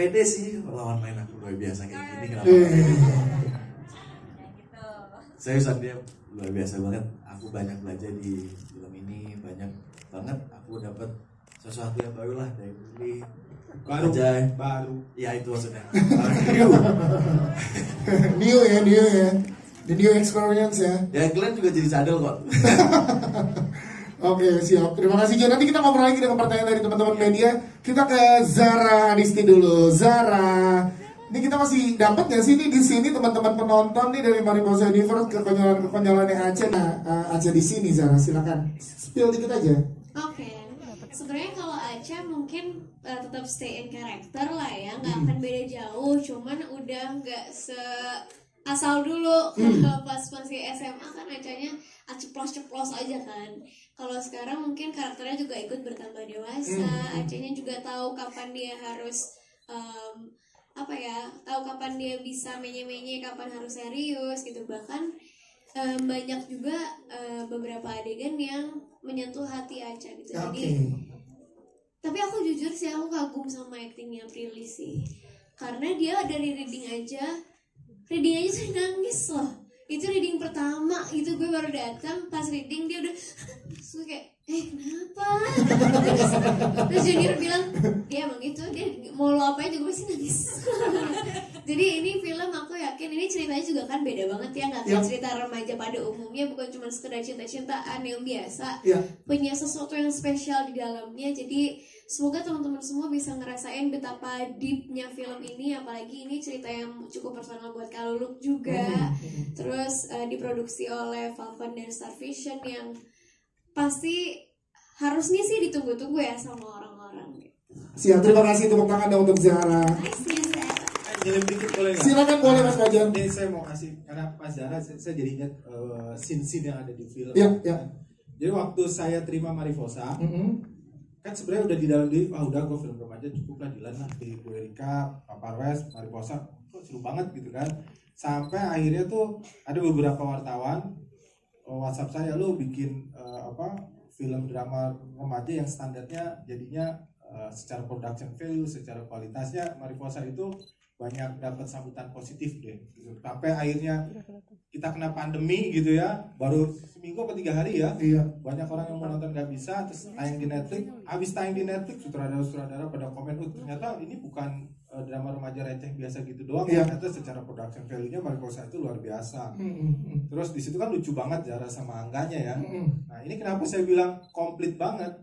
pede sih lawan main aku luar biasa kayak gini. Kenapa? Seriusan dia luar biasa banget. Aku banyak belajar di film ini, banyak banget aku dapat sesuatu yang baru lah dari Billy. Baru. Ya itu maksudnya. New ya. The new experience ya. Ya Glenn juga jadi cadel kok. Oke, siap. Terima kasih John. Nanti kita ngobrol lagi dengan pertanyaan dari teman-teman media. Kita ke Zara Adisti dulu. Zara, ini kita masih dapat nggak sih nih di sini teman-teman penonton nih dari Mariposa Universe kekonyolannya Aca. Nah, Aca di sini Zara, silakan. Spill dikit aja. Oke. Sebenarnya kalau Aca mungkin tetap stay in karakter lah ya, nggak akan beda jauh. Cuman udah nggak asal dulu. Pas masih SMA kan Acanya ceplos-ceplos aja kan. Kalau sekarang mungkin karakternya juga ikut bertambah dewasa. Acanya juga tahu kapan dia harus tahu kapan dia bisa menye-menye, kapan harus serius gitu. Bahkan banyak juga beberapa adegan yang menyentuh hati Aca gitu. Jadi tapi aku jujur sih aku kagum sama aktingnya Prilly sih. Karena dia dari reading aja saya nangis loh. Itu reading pertama gitu, gue baru datang pas reading dia udah terus kayak kenapa? Terus junior bilang dia emang gitu, dia mau lo apa aja gue pasti nangis. Jadi ini film aku yakin ini ceritanya juga kan beda banget ya, nggak kayak cerita remaja pada umumnya, bukan cuma sekedar cinta-cintaan yang biasa, punya sesuatu yang spesial di dalamnya. Jadi semoga teman-teman semua bisa ngerasain betapa deepnya film ini, apalagi ini cerita yang cukup personal buat Kaluluk juga. Terus diproduksi oleh Falcon dan Star Vision yang pasti harusnya sih ditunggu-tunggu ya sama orang-orang. Siap, terima kasih tepuk tangan untuk Zara. Jadi dikit boleh nggak? Silakan boleh Mas Fajar. Jadi saya mau kasih, karena Mas Zara saya jadi ingat scene-scene yang ada di film. Iya. Jadi waktu saya terima Mariposa, kan sebenarnya udah di dalam diri, udah gue film remaja cukup lah, Dilan lah, di Bu Erika, Papa West, Mariposa, kok seru banget gitu kan. Sampai akhirnya tuh ada beberapa wartawan WhatsApp saya, lo bikin film drama remaja yang standarnya jadinya secara production value, secara kualitasnya Mariposa itu banyak dapat sambutan positif deh gitu. Sampai akhirnya kita kena pandemi gitu ya, baru seminggu atau 3 hari ya, banyak orang yang mau nonton nggak bisa, terus tayang di Netflix. Habis tayang di Netflix, sutradara pada komen, ternyata ini bukan drama remaja receh biasa gitu doang, ternyata secara production value-nya Mariposa itu luar biasa. Terus di situ kan lucu banget Zara sama Angganya ya. Nah ini kenapa saya bilang komplit banget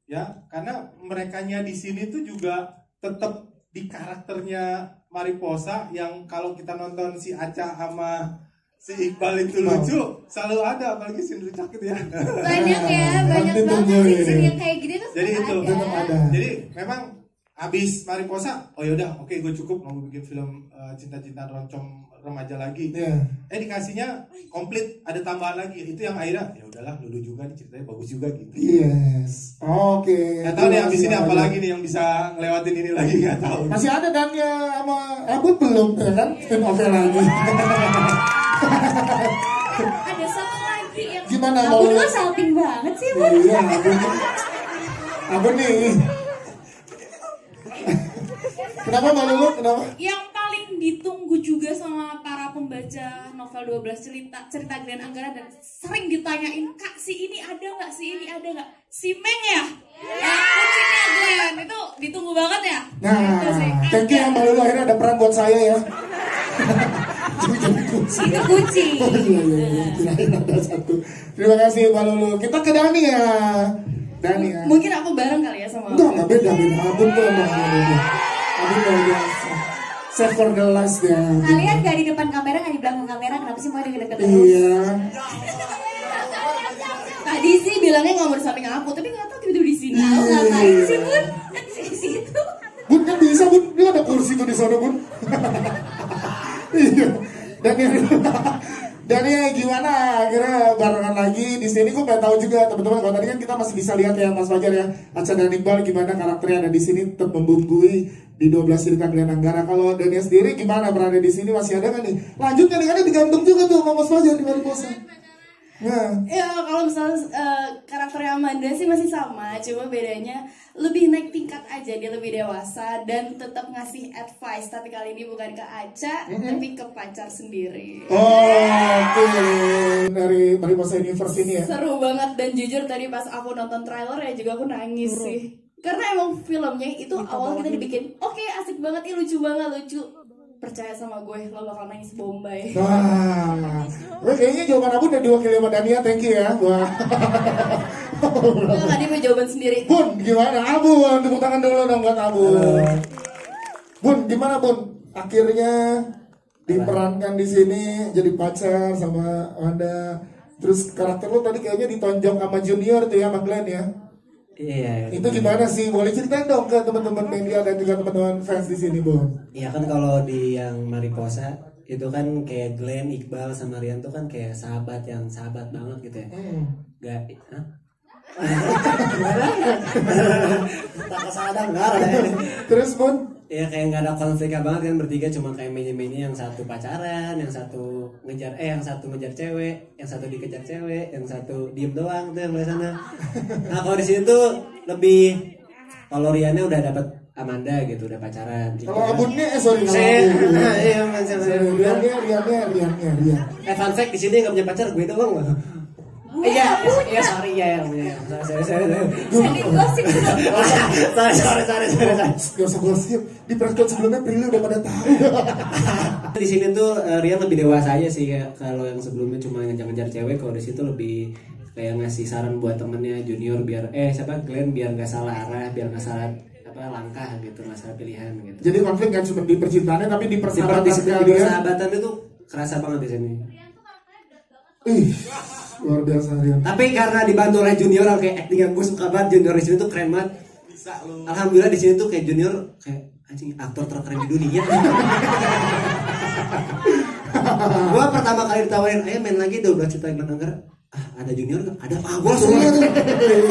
ya, karena merekanya di sini tuh juga tetap di karakternya Mariposa yang kalau kita nonton si Aca sama si Iqbal itu lucu, selalu ada, apalagi si Indri Cakit ya. Banyak banget sih yang kayak gitu tuh. Jadi itu ada. Jadi memang habis Mariposa, yaudah oke, gue cukup mau bikin film cinta-cintaan roncong remaja lagi. Dikasihnya komplit, ada tambahan lagi. Itu yang akhirnya ya udahlah, dulu juga nih ceritanya bagus juga gitu. Yes. Oke. Gak tahu nih habis ini apa lagi nih yang bisa ngelewatin ini lagi, gak tahu. Masih ada dan ya sama Abud belum ya kan? Oke lagi. Ada satu lagi yang Gimana Abud mau? lo salting banget sih, Bud. Iya, Abud nih. Kenapa malu lu? Kenapa? Yang paling ditunggu juga sama para pembaca novel 12 cerita Glenn Anggara dan sering ditanyain, Kak, si ini ada nggak? Si ini ada nggak? Si Meng ya? Ya, kucingnya Glenn itu ditunggu banget ya. Nah, thank you yang malu lu akhirnya ada peran buat saya ya. Jadi kucing. Itu kucing. Iya, kirain ada satu. Terima kasih Mbak Lulu. Kita ke Dani ya. Dani ya. Mungkin aku bareng kali ya sama Enggak beda. Abun tuh emang beda. Abun luar biasa. Save for the last ya. Kalian gak di depan kamera, gak di belakang kamera, kenapa sih mau deket-deket terus? Iya. Tadi sih bilangnya nggak mau di samping aku, tapi nggak tahu tiba-tiba di sini. Tahu ngapain sih, Bun? Di situ. Bun kan bisa Bun, dia ada kursi tuh di sana Bun. Iya. Dan ya gimana akhirnya barengan lagi di sini. Gue pengen tahu juga teman-teman, kalau tadi kan kita masih bisa lihat ya Mas Fajar ya, Aca dan Iqbal gimana karakternya ada di sini tetap membumbui di 12 cerita Glenn Anggara. Kalau Dania sendiri gimana berada di sini, masih ada kan nih? Lanjutnya nih, karena digantung juga tuh sama Mas Fajar di Mariposa. Ya kalau misalnya karakternya Amanda sih masih sama, cuma bedanya lebih naik tingkat aja, dia lebih dewasa dan tetap ngasih advice, tapi kali ini bukan ke Aca, tapi ke pacar sendiri. Oke. Dari Mariposa Universe ini ya. Seru banget dan jujur tadi pas aku nonton trailer ya juga aku nangis sih. Karena emang filmnya itu awal kita dibikin, oke, asik banget, ih lucu banget, lucu. Percaya sama gue, lo bakal nangis Bombay. Wah, kayaknya jawaban Abun udah diwakili sama Dania, thank you ya. Wah. Enggak, tadi mau jawaban sendiri. Bun, gimana? Abun, tepuk tangan dulu dong buat Abun. Bun, gimana Bun? Akhirnya diperankan di sini jadi pacar sama Anda. Terus karakter lo tadi kayaknya ditonjok sama Junior tuh ya, sama Glenn ya. Iya. Itu gimana sih? Boleh ceritain dong ke teman-teman media dan juga teman-teman fans di sini, Bun. Iya kan kalau di yang Mariposa itu kan kayak Glenn, Iqbal sama Rian tuh kan kayak sahabat yang sahabat banget gitu ya. Gak, tak kesalahan enggak ada. Terus Bun? Ya kayak nggak ada konfliknya banget kan, bertiga cuma kayak menye-menye, yang satu pacaran, yang satu ngejar cewek, yang satu dikejar cewek, yang satu diem doang tuh yang di sana. Nah kalau di sini tuh lebih, kalau Riannya udah dapet Amanda gitu, udah pacaran. Kalau Abunnya sorry. Iya, Riannya. Fun fact di sini nggak punya pacar, gue doang loh. Iya, sorry ya. Sorry. Gak usah gosip. Di perspektif sebelumnya Prilly udah pada tahu. Di sini tuh Rian lebih dewasa aja sih ya. Kalau yang sebelumnya cuma ngejar-ngejar cewek, kalau di situ lebih kayak ngasih saran buat temennya Junior biar Glenn biar nggak salah arah, biar nggak salah langkah gitu, nggak salah pilihan gitu. Jadi konflik kan cuma di percintaannya tapi di persahabatan di persahabatan itu kerasa banget di sini. Ih, luar biasa Rian. Tapi karena dibantu oleh Junior, kayak acting yang gue suka banget, Junior di sini tuh keren banget. Bisa lu. Alhamdulillah di sini tuh kayak Junior kayak anjing aktor terkeren di dunia. Gua pertama kali ditawarin, ayo main lagi 12 Juta Iklan Anggar. Ada Junior kan? Ada Pak, gua langsung tuh.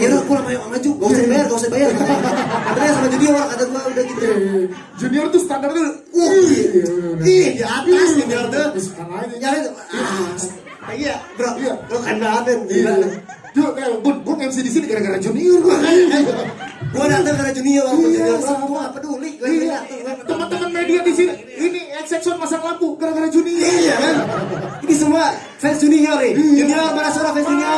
Iya lah, gua maju, gak usah bayar. Katanya sama Junior, kata gua udah gitu. Junior tuh standarnya Di atas Junior tuh. Nyari tuh. Iya, bro, lo kan banget. Gue MC di sini gara-gara Junior gue. Gue datang karena Junior, gue gak peduli. Teman-teman media di sini, ini section masang lampu gara-gara Junior. Iya kan? Ini semua fans Junior nih. Junior, mana suara fans Junior?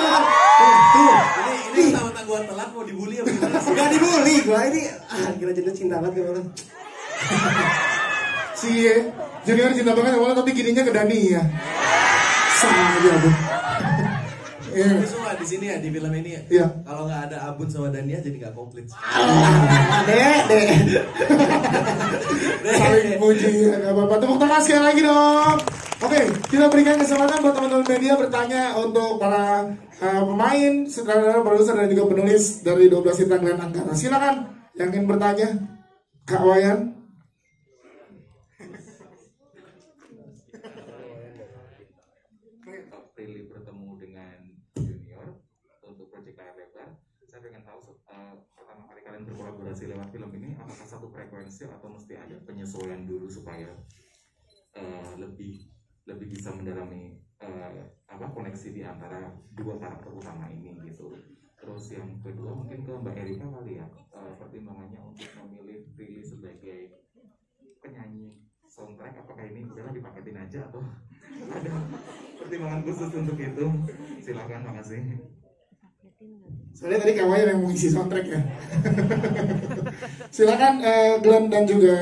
Tuh. Ini pertama gue telat mau dibully apa gimana? Gak dibully gue ini. Kira Junior cinta banget sama lo. Si Junior cinta banget sama lo, tapi gininya ke Dani ya. Sama aja Abun. Tapi semua di sini ya, di film ini ya. Iya. Kalau nggak ada Abun sama Dania jadi nggak komplit. Dek. Saling puji, nggak apa-apa. Tepuk tangan sekali lagi dong. Oke, kita berikan kesempatan buat teman-teman media bertanya untuk para pemain, sutradara, produser dan juga penulis dari 12 Cinta Glenn Angkara. Silakan yang ingin bertanya, Kak Wayan. Prilly bertemu dengan Junior untuk proyek layar lebar. Saya pengen tahu pertama kali kalian berkolaborasi lewat film ini, apakah satu frekuensi atau mesti ada penyesuaian dulu supaya lebih bisa mendalami koneksi di antara dua karakter utama ini gitu. Terus yang kedua mungkin ke Mbak Erika kali ya, pertimbangannya untuk memilih Prilly sebagai penyanyi soundtrack, apakah ini udahlah dipaketin aja atau ada pertimbangan khusus untuk itu? Silakan, makasih. Soalnya tadi Kak Wayan yang mengisi soundtrack ya. Silakan Glenn dan juga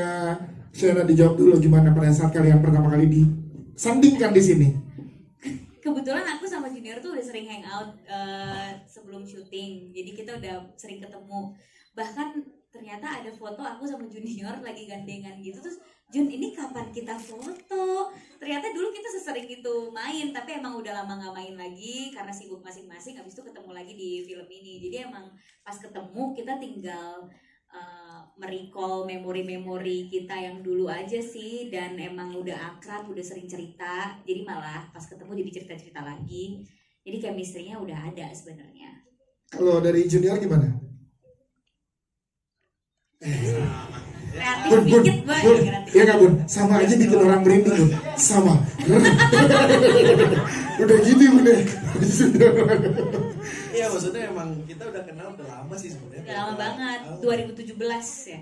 Shana dijawab dulu gimana pada saat kalian pertama kali disandingkan di sini. Kebetulan aku sama Junior tuh udah sering hangout sebelum syuting, jadi kita udah sering ketemu. Bahkan ternyata ada foto aku sama Junior lagi gandengan gitu, terus Jun ini kapan kita foto? Ternyata dulu kita sesering itu main, tapi emang udah lama gak main lagi karena sibuk masing-masing. Habis itu ketemu lagi di film ini, jadi emang pas ketemu kita tinggal merecall memori-memori kita yang dulu aja sih, dan emang udah akrab, udah sering cerita, jadi malah pas ketemu jadi cerita-cerita lagi, jadi chemistry-nya udah ada sebenarnya. Kalau dari Junior gimana? kreatif Bun, dikit Bun, Bun, kreatif. ya nggak Bun? Sama aja bikin orang merinding Bun. Sama. Udah gini Bun ya. Iya maksudnya emang kita udah kenal udah lama sih sebenarnya. Udah lama banget, 2017 ya.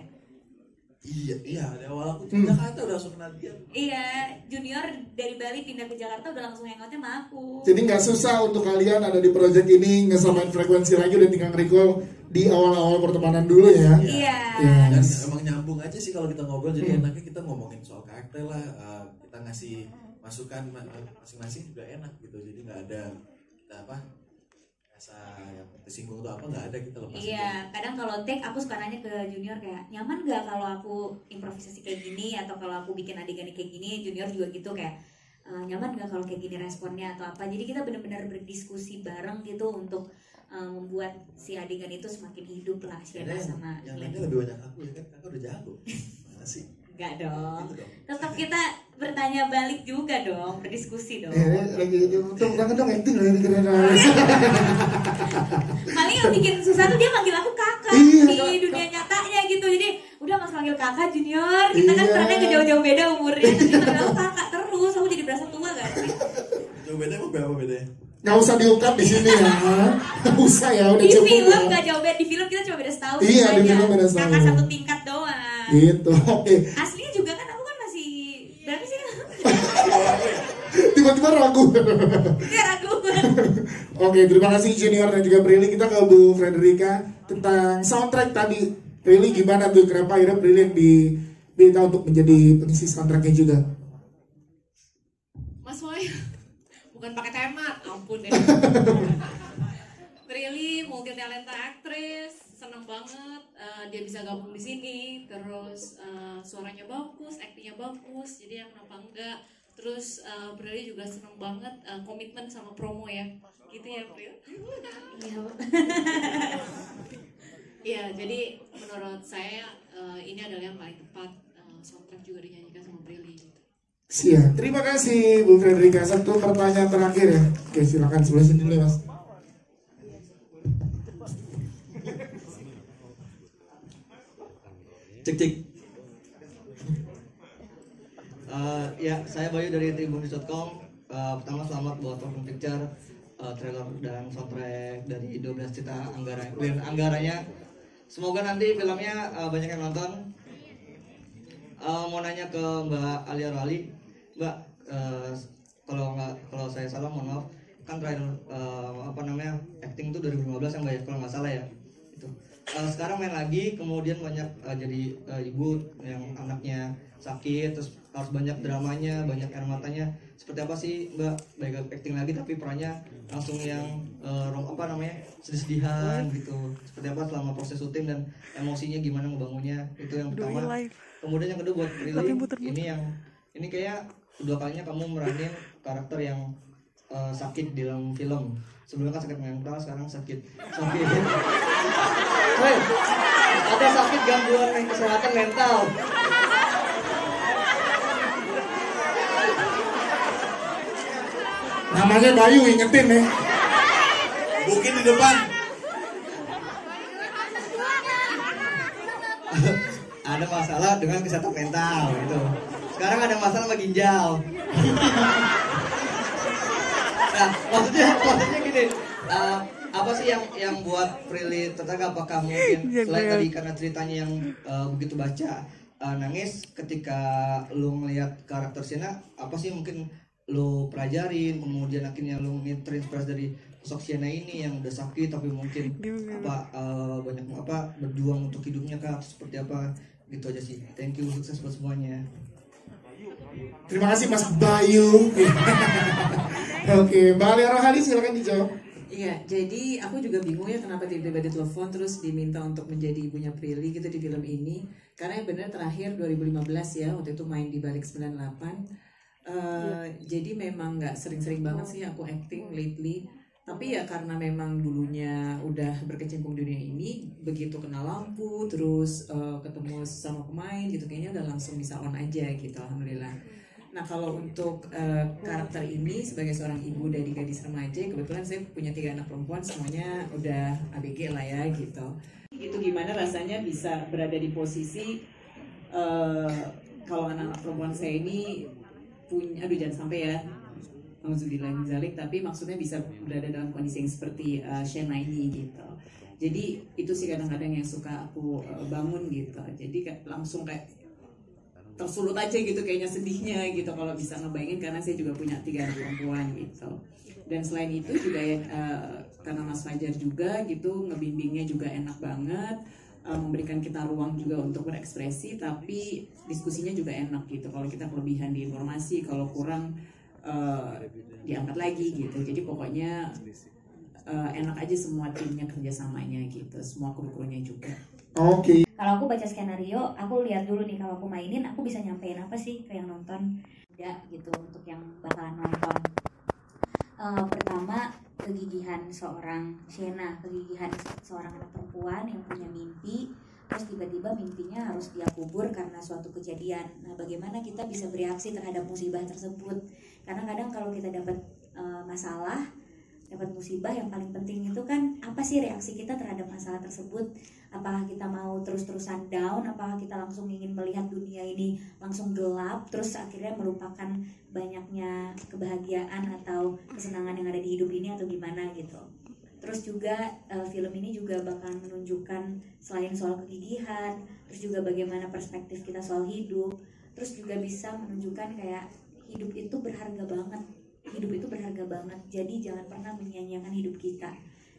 Iya dari awal aku di Jakarta udah langsung kenal dia. Iya, Junior dari Bali pindah ke Jakarta udah langsung hangoutnya sama aku. Jadi nggak susah untuk kalian ada di project ini ngesamain frekuensi lagi udah tinggal recall di awal-awal pertemanan dulu ya. Iya. Dan emang nyambung aja sih kalau kita ngobrol jadi enaknya kita ngomongin soal karakter lah, kita ngasih masukan masing-masing juga enak gitu. Jadi nggak ada kita apa rasa yang tersinggung tuh apa nggak ada, kita lepas. Iya, kadang kalau take aku suka nanya ke Junior kayak nyaman gak kalau aku improvisasi kayak gini atau kalau aku bikin adegan kayak gini. Junior juga gitu kayak nyaman gak kalau kayak gini responnya atau apa. Jadi kita benar-benar berdiskusi bareng gitu untuk membuat si adegan itu semakin hidup lah Sienna sama yang Glenn. lainnya lebih banyak aku ya kan, aku udah jago. Mana sih? Enggak dong. Gitu dong. Tetap kita bertanya balik juga dong, berdiskusi dong. Lagi untung banget dong acting loh yang keren. Paling yang bikin susah tuh dia manggil aku kakak Iya, di dunia nyatanya gitu. Jadi udah mas panggil kakak Junior, kita kan Iya. perannya gak jauh-jauh beda umurnya, tapi manggil aku kakak terus, aku jadi berasa tua gak sih? Jauh beda emang berapa bedanya? Nggak usah diungkap di sini ya. Nggak usah ya, udah Di cukup film ya. gak jauh beda, di film kita cuma beda setahun. Iya, di aja. film beda setahun. Kakak satu tingkat doang. Gitu, oke. Aslinya juga kan aku kan masih berapa sih? Tiba-tiba ragu. Dia ragu. Oke, terima kasih Junior dan juga Prilly. Kita ke Bu Frederica tentang soundtrack tadi. Prilly gimana tuh, kenapa akhirnya Prilly yang diminta untuk menjadi pengisi soundtracknya juga? Mas Boy, bukan pakai tema, ampun deh. Prilly multi talenta aktris, seneng banget dia bisa gabung di sini. Terus suaranya bagus, aktingnya bagus, jadi yang kenapa enggak. Terus Prilly juga seneng banget komitmen sama promo ya, gitu ya Pril. Iya, jadi menurut saya ini adalah yang paling tepat, soundtrack juga dinyanyikan sama Prilly. Gitu. Siap, terima kasih Bu Frederica. Satu pertanyaan terakhir ya. Oke, silakan sebelah sini dulu Mas. Cek. Ya, saya Bayu dari tribunnews.com. Pertama selamat buat Motion Picture, trailer dan soundtrack dari 12 cerita anggaranya. Semoga nanti filmnya banyak yang nonton. Mau nanya ke Mbak Alia Rali, Mbak, kalau saya salah mohon maaf. Kan trailer acting itu 2015 yang banyak kalau nggak salah ya. Itu. Sekarang main lagi, kemudian banyak jadi ibu yang anaknya sakit, terus harus banyak dramanya, banyak air matanya. Seperti apa sih Mbak, baik acting lagi tapi perannya langsung yang sedih-sedihan gitu. Seperti apa selama proses syuting dan emosinya gimana ngebangunnya, itu yang pertama. Kemudian yang kedua buat Prilly, ini kayak kedua kalinya kamu meranin karakter yang sakit di dalam film. Sebelumnya kan sakit mental, sekarang sakit. Woi, ada sakit gangguan kesehatan mental. Namanya Bayu, ingetin nih. Mungkin di depan. Ada masalah dengan kesehatan mental gitu. Sekarang ada masalah sama ginjal. Nah, maksudnya gini, apa sih yang buat Prilly tertarik? Apakah mungkin selain tadi karena ceritanya yang begitu baca nangis ketika lu ngelihat karakter Sienna, apa sih mungkin lu pelajarin, kemudian akhirnya lu terinspirasi dari sosok Sienna ini yang udah sakit tapi mungkin banyak berjuang untuk hidupnya kah, seperti apa gitu aja sih. Thank you, sukses buat semuanya. Terima kasih Mas Bayu. Oke, Mbak Alia Rohani silakan dijawab. Iya, jadi aku juga bingung ya kenapa tiba-tiba ditelepon terus diminta untuk menjadi ibunya Prilly gitu di film ini. Karena yang benar terakhir 2015 ya, waktu itu main di Balik 98. Jadi memang nggak sering-sering banget sih aku acting lately. Tapi ya karena memang dulunya udah berkecimpung di dunia ini, begitu kenal lampu, terus ketemu sama pemain gitu, kayaknya udah langsung bisa on aja gitu, alhamdulillah. Nah kalau untuk karakter ini sebagai seorang ibu dari gadis remaja, kebetulan saya punya 3 anak perempuan, semuanya udah ABG lah ya gitu. Itu gimana rasanya bisa berada di posisi kalau anak-anak perempuan saya ini punya, aduh jangan sampai ya, alhamdulillah zalik, tapi maksudnya bisa berada dalam kondisi yang seperti Shena ini gitu. Jadi itu sih kadang-kadang yang suka aku bangun gitu. Jadi langsung kayak tersulut aja gitu kayaknya sedihnya gitu kalau bisa ngebayangin, karena saya juga punya 3 anak perempuan gitu. Dan selain itu juga ya, karena Mas Fajar juga gitu ngebimbingnya juga enak banget, memberikan kita ruang juga untuk berekspresi, tapi diskusinya juga enak gitu. Kalau kita kelebihan di informasi, kalau kurang diangkat lagi gitu. Jadi pokoknya enak aja semua timnya kerjasamanya gitu, semua kru-krunya juga. Oke. Kalau aku baca skenario, aku lihat dulu nih kalau aku mainin, aku bisa nyampein apa sih ke yang nonton, ya gitu, untuk yang bakalan nonton. Pertama, kegigihan seorang Shena, kegigihan seorang anak perempuan yang punya mimpi, terus tiba-tiba mimpinya harus dia kubur karena suatu kejadian. Nah, bagaimana kita bisa bereaksi terhadap musibah tersebut? Karena kadang kalau kita dapat masalah, dapat musibah, yang paling penting itu kan apa sih reaksi kita terhadap masalah tersebut? Apakah kita mau terus-terusan down? Apakah kita langsung ingin melihat dunia ini langsung gelap, terus akhirnya melupakan banyaknya kebahagiaan atau kesenangan yang ada di hidup ini, atau gimana gitu? Terus juga film ini juga bakal menunjukkan selain soal kegigihan, terus juga bagaimana perspektif kita soal hidup, terus juga bisa menunjukkan kayak hidup itu berharga banget. Hidup itu berharga banget, jadi jangan pernah menyia-nyiakan hidup kita.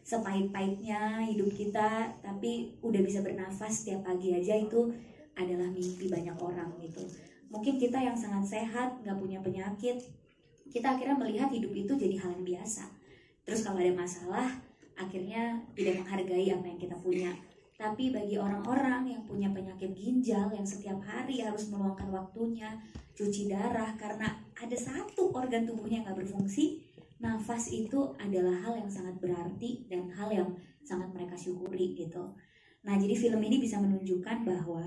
Sepahit-pahitnya hidup kita, tapi udah bisa bernafas setiap pagi aja, itu adalah mimpi banyak orang gitu. Mungkin kita yang sangat sehat, gak punya penyakit, kita akhirnya melihat hidup itu jadi hal yang biasa. Terus kalau ada masalah, akhirnya tidak menghargai apa yang kita punya. Tapi bagi orang-orang yang punya penyakit ginjal, yang setiap hari harus meluangkan waktunya cuci darah karena ada satu organ tubuhnya yang gak berfungsi, nafas itu adalah hal yang sangat berarti dan hal yang sangat mereka syukuri gitu. Nah, jadi film ini bisa menunjukkan bahwa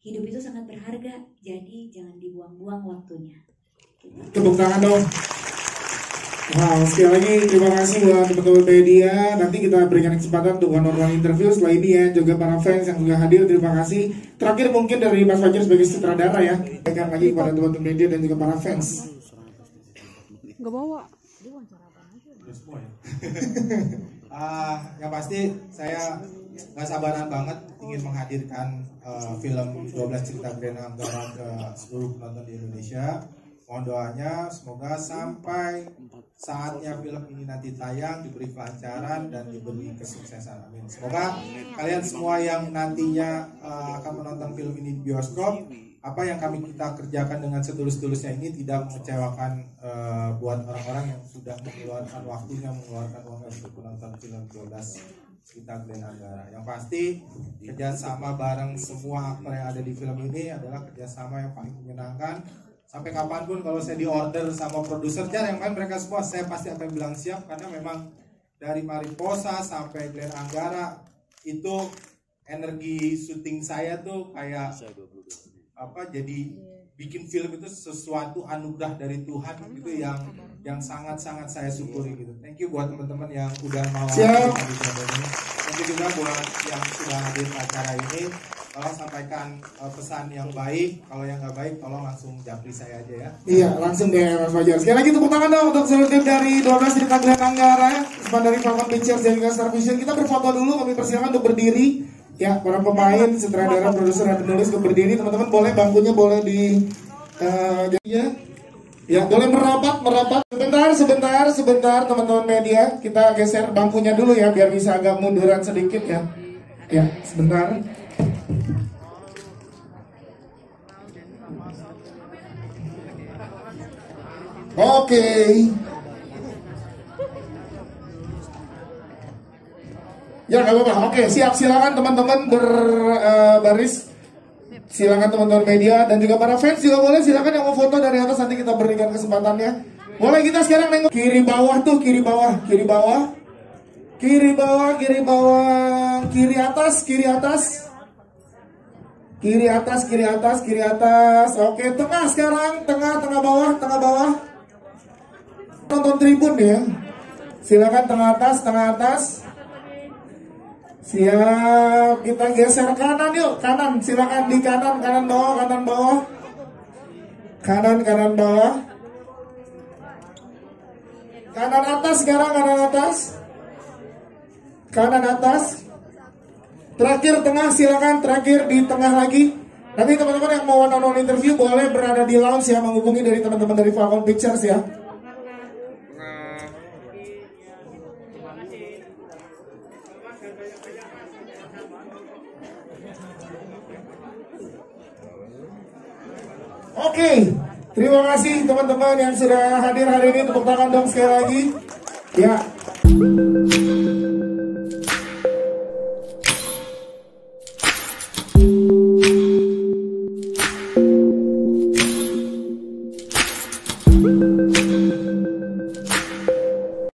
hidup itu sangat berharga, jadi jangan dibuang-buang waktunya. Tepuk tangan dong. Wow, sekali lagi terima kasih buat teman-teman media. Nanti kita berikan kesempatan untuk one-on-one interview setelah ini ya. Juga para fans yang juga hadir, terima kasih. Terakhir mungkin dari Mas Fajar sebagai sutradara ya. Berikan lagi kepada teman-teman media dan juga para fans. Gak bawa. Yang pasti saya gak sabaran banget ingin menghadirkan film 12 Cerita Grand Anggara ke seluruh penonton di Indonesia. Mohon doanya semoga sampai saatnya film ini nanti tayang diberi kelancaran dan diberi kesuksesan. Amin. Semoga kalian semua yang nantinya akan menonton film ini di bioskop, apa yang kita kerjakan dengan setulus-tulusnya ini tidak mengecewakan buat orang-orang yang sudah mengeluarkan waktunya, mengeluarkan uangnya untuk menonton film 12 Cerita Grand Anggara. Yang pasti kerjasama bareng semua aktor yang ada di film ini adalah kerjasama yang paling menyenangkan. Sampai kapanpun kalau saya diorder sama produser Jar yang main mereka semua, saya pasti akan bilang siap, karena memang dari Mariposa sampai Grand Anggara itu energi syuting saya tuh kayak jadi bikin film itu sesuatu anugerah dari Tuhan gitu yang sangat-sangat saya syukuri gitu. Thank you buat teman-teman yang udah mau hadir di film ini. Thank you juga buat yang sudah hadir acara ini. Tolong sampaikan pesan yang baik. Kalau yang nggak baik, tolong langsung japri saya aja ya. Iya, langsung deh Mas Fajar. Sekali lagi tepuk tangan dong untuk seluruh tim dari 12 Cerita Grand Anggara, teman dari Falcon Pictures dan juga Star Vision. Kita berfoto dulu, kami persilakan untuk berdiri. Ya, para pemain, sutradara, produser, dan penulis untuk berdiri. Teman-teman boleh bangkunya boleh di ya boleh merapat. Sebentar teman-teman media. Kita geser bangkunya dulu ya biar bisa agak munduran sedikit ya. Ya, sebentar. Oke. Ya nggak apa-apa. Oke, siap, silakan teman-teman berbaris. Silakan teman-teman media dan juga para fans juga boleh, silakan yang mau foto dari atas nanti kita berikan kesempatannya. Boleh kita sekarang nengok kiri bawah tuh, kiri bawah, kiri atas. Oke, tengah sekarang, tengah bawah. Nonton tribun ya. Silakan tengah atas. Siap, kita geser kanan yuk, kanan, silakan di kanan, kanan bawah, kanan bawah, kanan bawah, kanan atas sekarang, kanan atas, terakhir tengah, silakan terakhir di tengah lagi. Nanti teman-teman yang mau one-on-one interview boleh berada di lounge ya, menghubungi dari teman-teman dari Falcon Pictures ya. Oke, terima kasih teman-teman yang sudah hadir hari ini. Tepuk tangan dong sekali lagi. Ya.